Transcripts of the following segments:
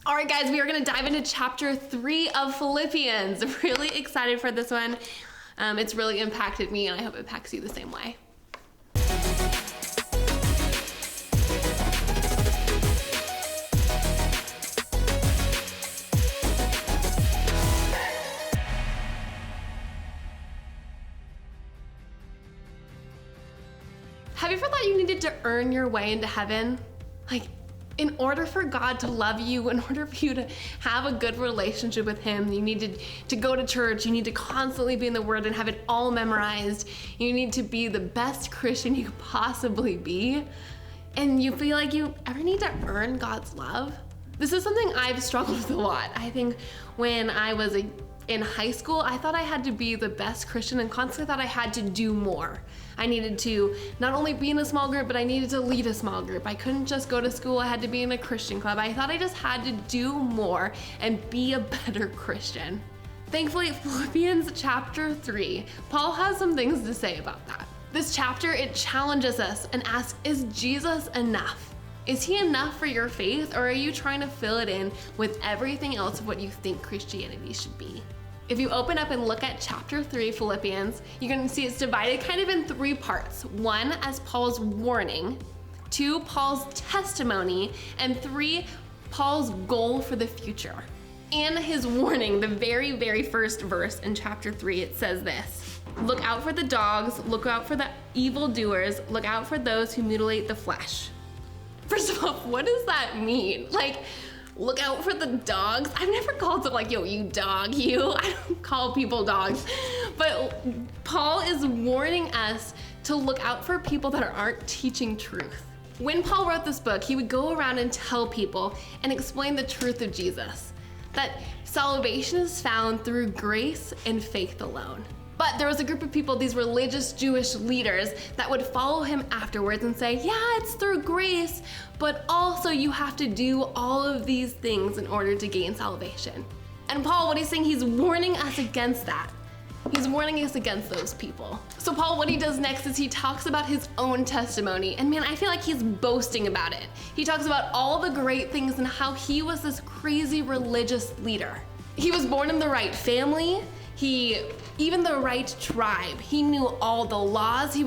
All right, guys, we are gonna dive into chapter 3 of Philippians. Really excited for this one. It's really impacted me, and I hope it impacts you the same way. Have you ever thought you needed to earn your way into heaven? Like, in order for God to love you, in order for you to have a good relationship with Him, you need to go to church, you need to constantly be in the Word and have it all memorized. You need to be the best Christian you could possibly be. And you feel like you ever need to earn God's love? This is something I've struggled with a lot. I think when I was in high school, I thought I had to be the best Christian and constantly thought I had to do more. I needed to not only be in a small group, but I needed to lead a small group. I couldn't just go to school, I had to be in a Christian club. I thought I just had to do more and be a better Christian. Thankfully, Philippians chapter 3, Paul has some things to say about that. This chapter, it challenges us and asks, is Jesus enough? Is He enough for your faith, or are you trying to fill it in with everything else of what you think Christianity should be? If you open up and look at chapter 3, Philippians, you're gonna see it's divided kind of in 3 parts. 1 as Paul's warning, 2 Paul's testimony, and 3 Paul's goal for the future. In his warning, the very, very first verse in chapter 3, it says this: look out for the dogs, look out for the evildoers, look out for those who mutilate the flesh. First of all, what does that mean? Like, look out for the dogs? I've never called them like, yo, you dog, you. I don't call people dogs. But Paul is warning us to look out for people that aren't teaching truth. When Paul wrote this book, he would go around and tell people and explain the truth of Jesus, that salvation is found through grace and faith alone. But there was a group of people, these religious Jewish leaders, that would follow him afterwards and say, yeah, it's through grace, but also you have to do all of these things in order to gain salvation. And Paul, what he's saying, he's warning us against that. He's warning us against those people. So Paul, what he does next is he talks about his own testimony. And man, I feel like he's boasting about it. He talks about all the great things and how he was this crazy religious leader. He was born in the right family. Even the right tribe. He knew all the laws. He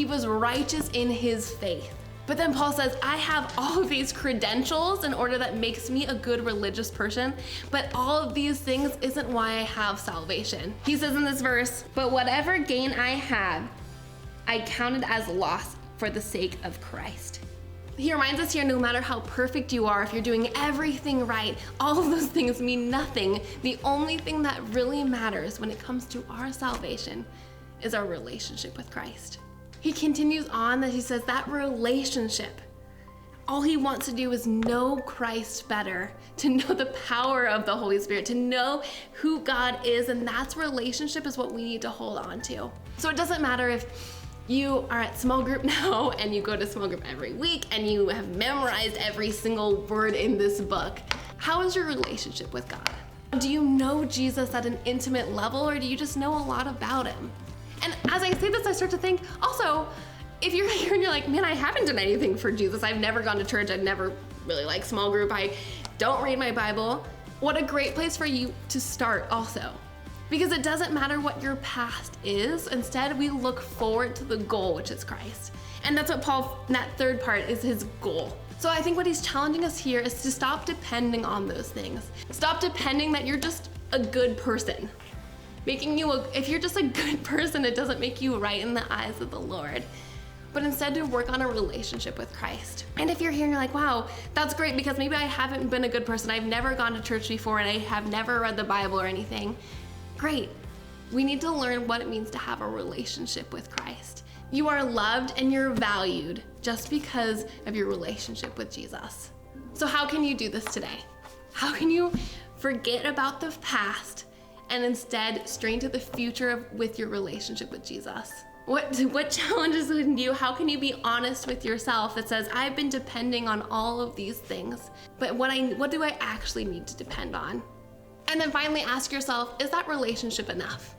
was righteous in his faith. But then Paul says, I have all of these credentials in order that makes me a good religious person, but all of these things isn't why I have salvation. He says in this verse, but whatever gain I have, I counted as loss for the sake of Christ. He reminds us here, no matter how perfect you are, if you're doing everything right, all of those things mean nothing. The only thing that really matters when it comes to our salvation is our relationship with Christ. He continues on that he says that relationship, all he wants to do is know Christ better, to know the power of the Holy Spirit, to know who God is, and that's relationship is what we need to hold on to. So it doesn't matter if you are at small group now and you go to small group every week and you have memorized every single word in this book. How is your relationship with God? Do you know Jesus at an intimate level, or do you just know a lot about Him? And as I say this, I start to think also, if you're here and you're like, man, I haven't done anything for Jesus. I've never gone to church. I've never really liked small group. I don't read my Bible. What a great place for you to start also. Because it doesn't matter what your past is. Instead, we look forward to the goal, which is Christ. And that's what Paul, that third part is his goal. So I think what he's challenging us here is to stop depending on those things. Stop depending that you're just a good person. If you're just a good person, it doesn't make you right in the eyes of the Lord. But instead to work on a relationship with Christ. And if you're here and you're like, wow, that's great because maybe I haven't been a good person. I've never gone to church before and I have never read the Bible or anything. Great. We need to learn what it means to have a relationship with Christ. You are loved and you're valued just because of your relationship with Jesus. So how can you do this today? How can you forget about the past and instead strain to the future with your relationship with Jesus? What challenges would you? How can you be honest with yourself that says, I've been depending on all of these things, but what do I actually need to depend on? And then finally ask yourself, is that relationship enough?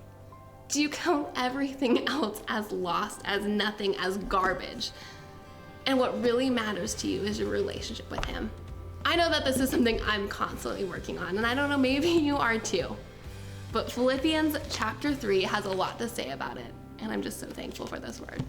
Do you count everything else as lost, as nothing, as garbage? And what really matters to you is your relationship with Him. I know that this is something I'm constantly working on, and I don't know, maybe you are too. But Philippians chapter 3 has a lot to say about it, and I'm just so thankful for this word.